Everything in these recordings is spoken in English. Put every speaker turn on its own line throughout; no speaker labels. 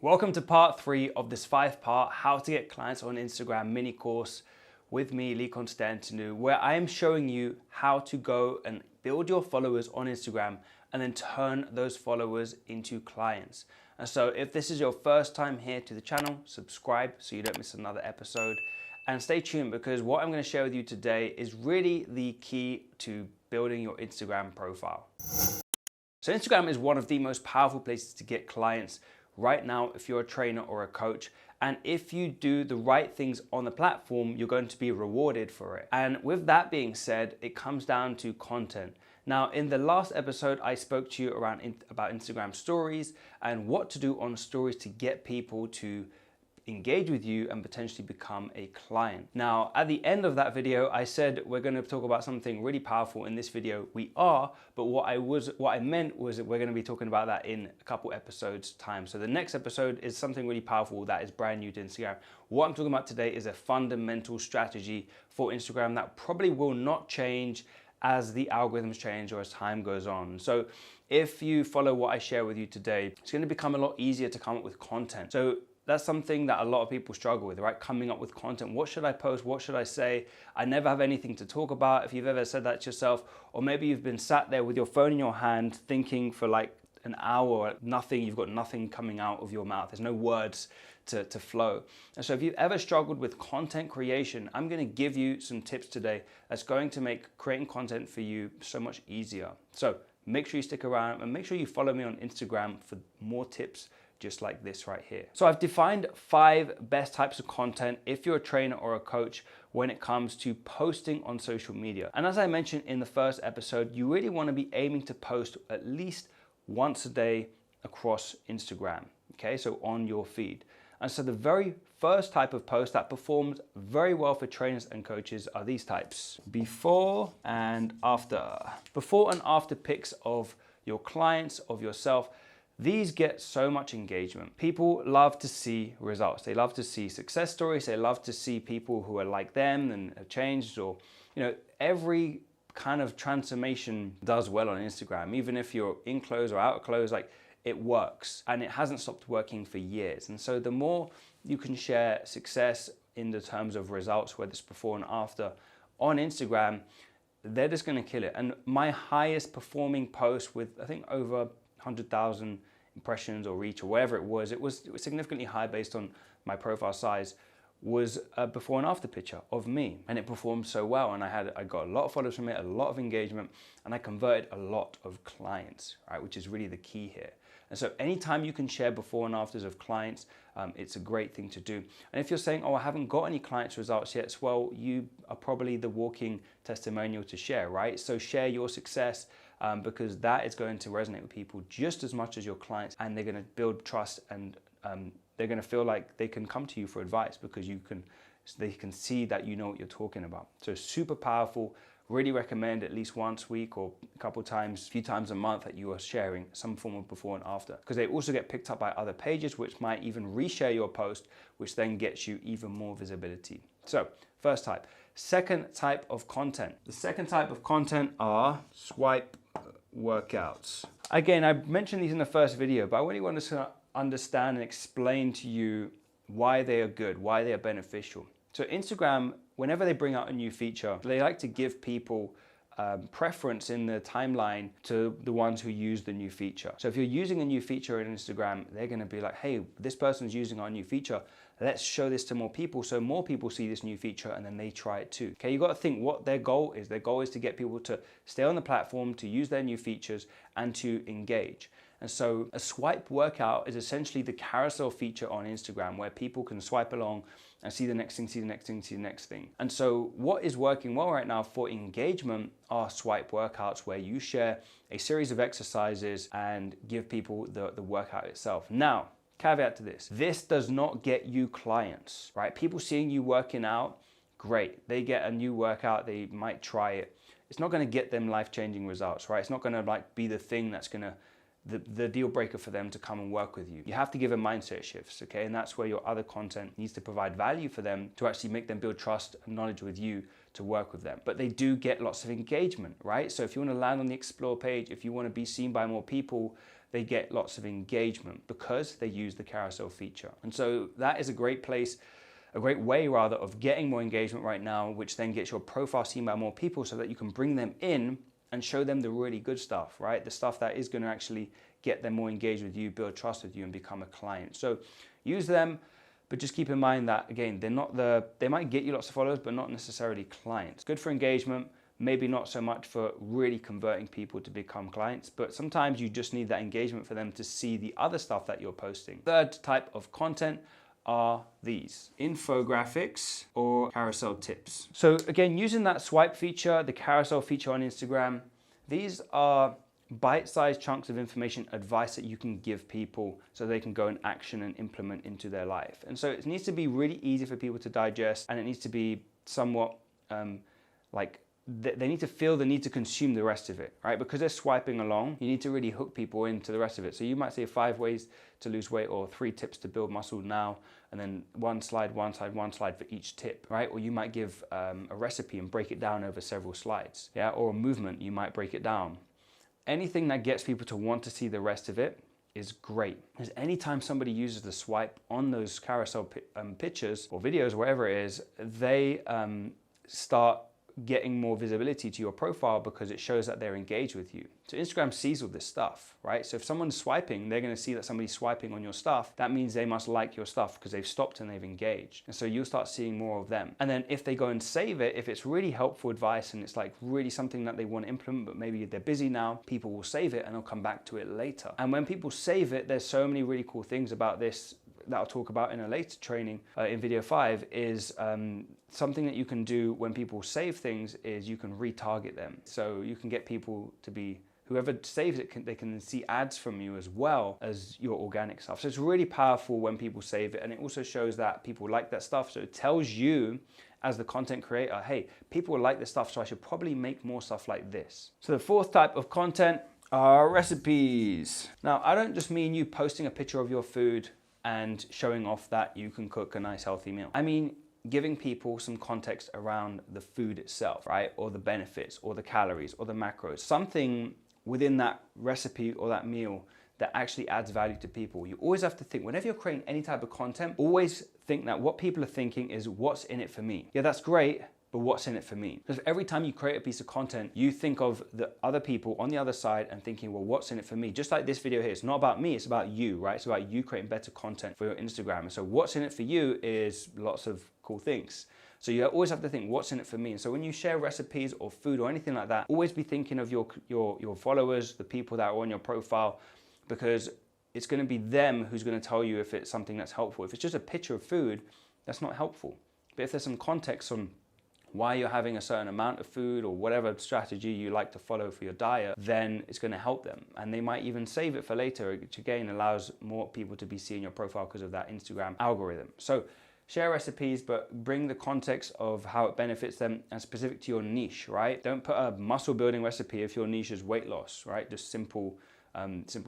Welcome to part 3 of this 5-part How to Get Clients on Instagram mini course with me, Lee Constantinu, where I am showing you how to go and build your followers on Instagram and then turn those followers into clients. And so if this is your first time here to the channel, subscribe so you don't miss another episode, and stay tuned because what I'm going to share with you today is really the key to building your Instagram profile. So Instagram is one of the most powerful places to get clients right now if you're a trainer or a coach. And if you do the right things on the platform, you're going to be rewarded for it. And with that being said, it comes down to content. Now, in the last episode, I spoke to you about Instagram stories and what to do on stories to get people to engage with you and potentially become a client. Now, at the end of that video, I said we're going to talk about something really powerful in this video. We are, but what I meant was that we're going to be talking about that in a couple episodes time. So the next episode is something really powerful that is brand new to Instagram. What I'm talking about today is a fundamental strategy for Instagram that probably will not change as the algorithms change or as time goes on. So if you follow what I share with you today, it's going to become a lot easier to come up with content. So that's something that a lot of people struggle with, right? Coming up with content. What should I post? What should I say? I never have anything to talk about. If you've ever said that to yourself, or maybe you've been sat there with your phone in your hand thinking for like an hour, nothing, you've got nothing coming out of your mouth. There's no words to flow. And so if you've ever struggled with content creation, I'm gonna give you some tips today that's going to make creating content for you so much easier. So make sure you stick around and make sure you follow me on Instagram for more tips just like this right here. So I've defined 5 best types of content if you're a trainer or a coach when it comes to posting on social media. And as I mentioned in the first episode, you really want to be aiming to post at least once a day across Instagram, okay? So on your feed. And so the very first type of post that performs very well for trainers and coaches are these types: before and after. Before and after pics of your clients, of yourself. These get so much engagement. People love to see results. They love to see success stories. They love to see people who are like them and have changed, or, every kind of transformation does well on Instagram. Even if you're in clothes or out of clothes, like, it works, and it hasn't stopped working for years. And so the more you can share success in the terms of results, whether it's before and after on Instagram, they're just gonna kill it. And my highest performing post with, I think, over 100,000 impressions or reach or whatever it was significantly high based on my profile size, was a before and after picture of me, and it performed so well, and I got a lot of followers from it, a lot of engagement, and I converted a lot of clients, right, which is really the key here. And so anytime you can share before and afters of clients, it's a great thing to do. And if you're saying, oh, I haven't got any clients results yet, well, you are probably the walking testimonial to share, right? So share your success, because that is going to resonate with people just as much as your clients, and they're going to build trust, and they're going to feel like they can come to you for advice because they can see that you know what you're talking about. So super powerful. Really recommend at least once a week or a couple times, a few times a month, that you are sharing some form of before and after, because they also get picked up by other pages, which might even reshare your post, which then gets you even more visibility. So first type. Second type of content. The second type of content are swipe workouts. Again, I mentioned these in the first video, but I really want to understand and explain to you why they are good, why they are beneficial. So Instagram, whenever they bring out a new feature, they like to give people preference in the timeline to the ones who use the new feature. So if you're using a new feature in Instagram, they're going to be like, hey, this person's using our new feature. Let's show this to more people so more people see this new feature and then they try it too. Okay, you got to think what their goal is. Their goal is to get people to stay on the platform, to use their new features, and to engage. And so a swipe workout is essentially the carousel feature on Instagram where people can swipe along and see the next thing, see the next thing, see the next thing. And so what is working well right now for engagement are swipe workouts, where you share a series of exercises and give people the workout itself. Now, caveat to this: this does not get you clients, right? People seeing you working out, great. They get a new workout, they might try it. It's not gonna get them life-changing results, right? It's not gonna be the thing that's gonna the deal breaker for them to come and work with you. You have to give them mindset shifts, okay? And that's where your other content needs to provide value for them to actually make them build trust and knowledge with you to work with them. But they do get lots of engagement, right? So if you want to land on the explore page, if you want to be seen by more people, they get lots of engagement because they use the carousel feature. And so that is a great place, a great way rather, of getting more engagement right now, which then gets your profile seen by more people so that you can bring them in and show them the really good stuff, right? The stuff that is going to actually get them more engaged with you, build trust with you, and become a client. So use them, but just keep in mind that, again, they might get you lots of followers, but not necessarily clients. Good for engagement, maybe not so much for really converting people to become clients, but sometimes you just need that engagement for them to see the other stuff that you're posting. Third type of content are these: infographics or carousel tips. So again, using that swipe feature, the carousel feature on Instagram, these are bite-sized chunks of information, advice that you can give people so they can go and action and implement into their life. And so it needs to be really easy for people to digest, and it needs to be somewhat they need to feel the need to consume the rest of it, right? Because they're swiping along, you need to really hook people into the rest of it. So you might say 5 ways to lose weight, or 3 tips to build muscle now, and then one slide for each tip, right? Or you might give a recipe and break it down over several slides, yeah? Or a movement, you might break it down. Anything that gets people to want to see the rest of it is great. Because anytime somebody uses the swipe on those carousel pictures or videos, wherever it is, they start getting more visibility to your profile because it shows that they're engaged with you. So Instagram sees all this stuff, right? So if someone's swiping, they're gonna see that somebody's swiping on your stuff. That means they must like your stuff because they've stopped and they've engaged. And so you'll start seeing more of them. And then if they go and save it, if it's really helpful advice and it's like really something that they want to implement, but maybe they're busy now, people will save it and they'll come back to it later. And when people save it, there's so many really cool things about this that I'll talk about in a later training in video 5 is something that you can do when people save things is you can retarget them. So you can get people to be, whoever saves it, they can see ads from you as well as your organic stuff. So it's really powerful when people save it, and it also shows that people like that stuff. So it tells you as the content creator, hey, people like this stuff, so I should probably make more stuff like this. So the fourth type of content are recipes. Now, I don't just mean you posting a picture of your food and showing off that you can cook a nice healthy meal. I mean, giving people some context around the food itself, right? Or the benefits, or the calories, or the macros, something within that recipe or that meal that actually adds value to people. You always have to think, whenever you're creating any type of content, always think that what people are thinking is what's in it for me. Yeah, that's great, but what's in it for me? Because every time you create a piece of content, you think of the other people on the other side and thinking, well, what's in it for me? Just like this video here, it's not about me, it's about you, right? It's about you creating better content for your Instagram. And so what's in it for you is lots of cool things. So you always have to think, what's in it for me? And so when you share recipes or food or anything like that, always be thinking of your followers, the people that are on your profile, because it's going to be them who's going to tell you if it's something that's helpful. If it's just a picture of food, that's not helpful. But if there's some context on why you're having a certain amount of food or whatever strategy you like to follow for your diet, then it's going to help them. And they might even save it for later, which again allows more people to be seeing your profile because of that Instagram algorithm. So share recipes, but bring the context of how it benefits them and specific to your niche, right? Don't put a muscle building recipe if your niche is weight loss, right? Just simple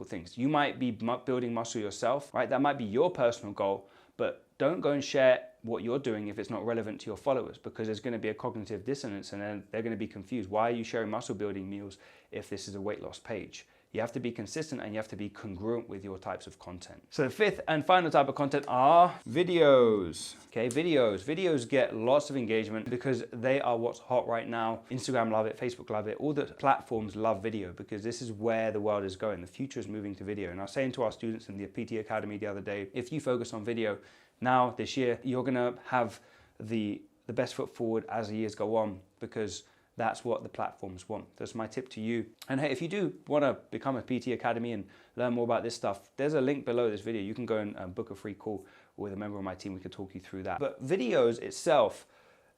things. You might be building muscle yourself, right? That might be your personal goal, but don't go and share what you're doing if it's not relevant to your followers, because there's going to be a cognitive dissonance and then they're going to be confused. Why are you sharing muscle building meals if this is a weight loss page? You have to be consistent and you have to be congruent with your types of content. So the fifth and final type of content are videos. Okay, videos. Videos get lots of engagement because they are what's hot right now. Instagram love it, Facebook love it. All the platforms love video because this is where the world is going. The future is moving to video. And I was saying to our students in the PT Academy the other day, if you focus on video now this year, you're gonna have the best foot forward as the years go on, because that's what the platforms want. That's my tip to you. And hey, if you do want to become a PT Academy and learn more about this stuff, there's a link below this video. You can go and book a free call with a member of my team. We could talk you through that. But videos itself,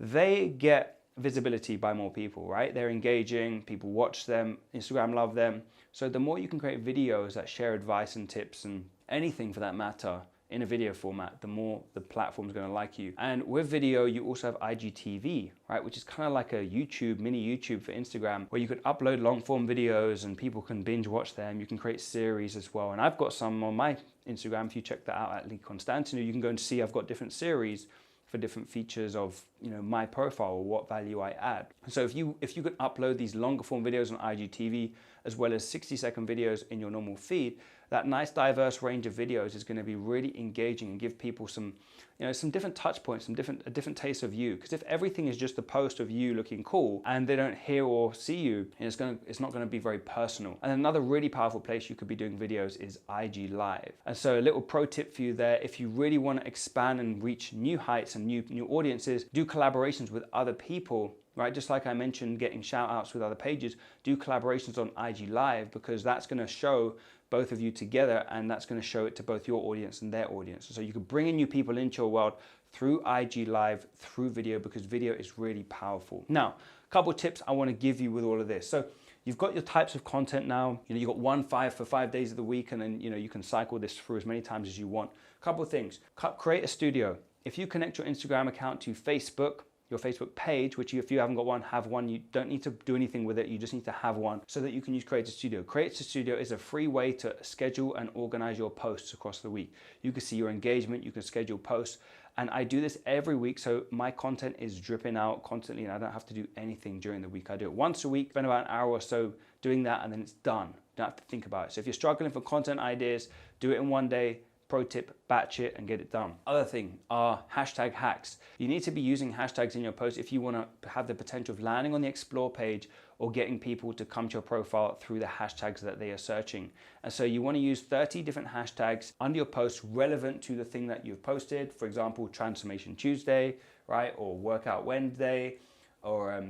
they get visibility by more people, right? They're engaging, people watch them, Instagram love them. So the more you can create videos that share advice and tips and anything for that matter in a video format, the more the platform's going to like you. And with video, you also have IGTV, right? Which is kind of like a YouTube, mini YouTube for Instagram, where you could upload long form videos and people can binge watch them. You can create series as well. And I've got some on my Instagram. If you check that out at Lee Constantinu, you can go and see I've got different series for different features of, you know, my profile or what value I add. So if you could upload these longer form videos on IGTV as well as 60-second videos in your normal feed, that nice diverse range of videos is going to be really engaging and give people some, some different touch points, a different taste of you. Because if everything is just a post of you looking cool and they don't hear or see you, it's not going to be very personal. And another really powerful place you could be doing videos is IG Live. And so a little pro tip for you there, if you really want to expand and reach new heights and new audiences, do collaborations with other people. Right, just like I mentioned, getting shout outs with other pages, do collaborations on IG Live, because that's going to show both of you together, and that's going to show it to both your audience and their audience. So you can bring in new people into your world through IG Live, through video, because video is really powerful. Now, a couple of tips I want to give you with all of this. So you've got your types of content now. You've got 1-5 for 5 days of the week, and then you can cycle this through as many times as you want. A couple of things. Create a studio. If you connect your Instagram account to Facebook, your Facebook page, which if you haven't got one, have one. You don't need to do anything with it. You just need to have one so that you can use Creator Studio. Creator Studio is a free way to schedule and organize your posts across the week. You can see your engagement, you can schedule posts, and I do this every week, so my content is dripping out constantly and I don't have to do anything during the week. I do it once a week, spend about an hour or so doing that, and then it's done. You don't have to think about it. So if you're struggling for content ideas, do it in one day. Pro tip, batch it and get it done. Other thing are hashtag hacks. You need to be using hashtags in your post if you want to have the potential of landing on the explore page or getting people to come to your profile through the hashtags that they are searching. And so you want to use 30 different hashtags under your post relevant to the thing that you've posted. For example, Transformation Tuesday, right? Or Workout Wednesday, or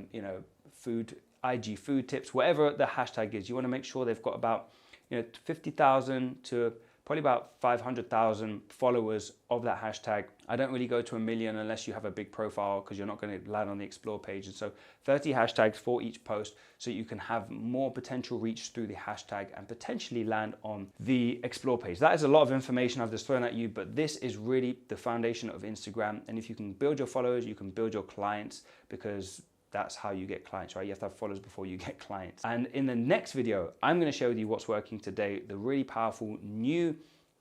IG food tips, whatever the hashtag is. You want to make sure they've got about 50,000 to probably about 500,000 followers of that hashtag. I don't really go to 1 million unless you have a big profile, because you're not going to land on the explore page. And so 30 hashtags for each post, so you can have more potential reach through the hashtag and potentially land on the explore page. That is a lot of information I've just thrown at you, but this is really the foundation of Instagram. And if you can build your followers, you can build your clients, because that's how you get clients, right? You have to have followers before you get clients. And in the next video, I'm going to share with you what's working today, the really powerful new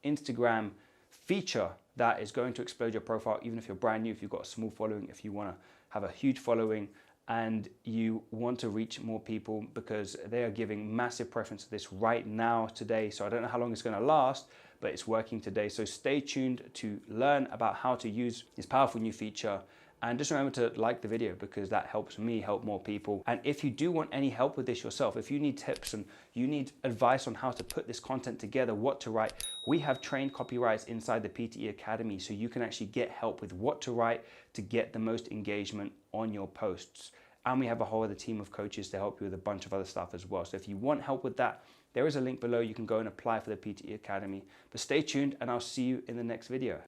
Instagram feature that is going to explode your profile, even if you're brand new, if you've got a small following, if you want to have a huge following and you want to reach more people, because they are giving massive preference to this right now today. So I don't know how long it's going to last, but it's working today. So stay tuned to learn about how to use this powerful new feature. And just remember to like the video, because that helps me help more people. And if you do want any help with this yourself, if you need tips and you need advice on how to put this content together, what to write, we have trained copywriters inside the PTE Academy, so you can actually get help with what to write to get the most engagement on your posts. And we have a whole other team of coaches to help you with a bunch of other stuff as well. So if you want help with that, there is a link below. You can go and apply for the PTE Academy. But stay tuned, and I'll see you in the next video.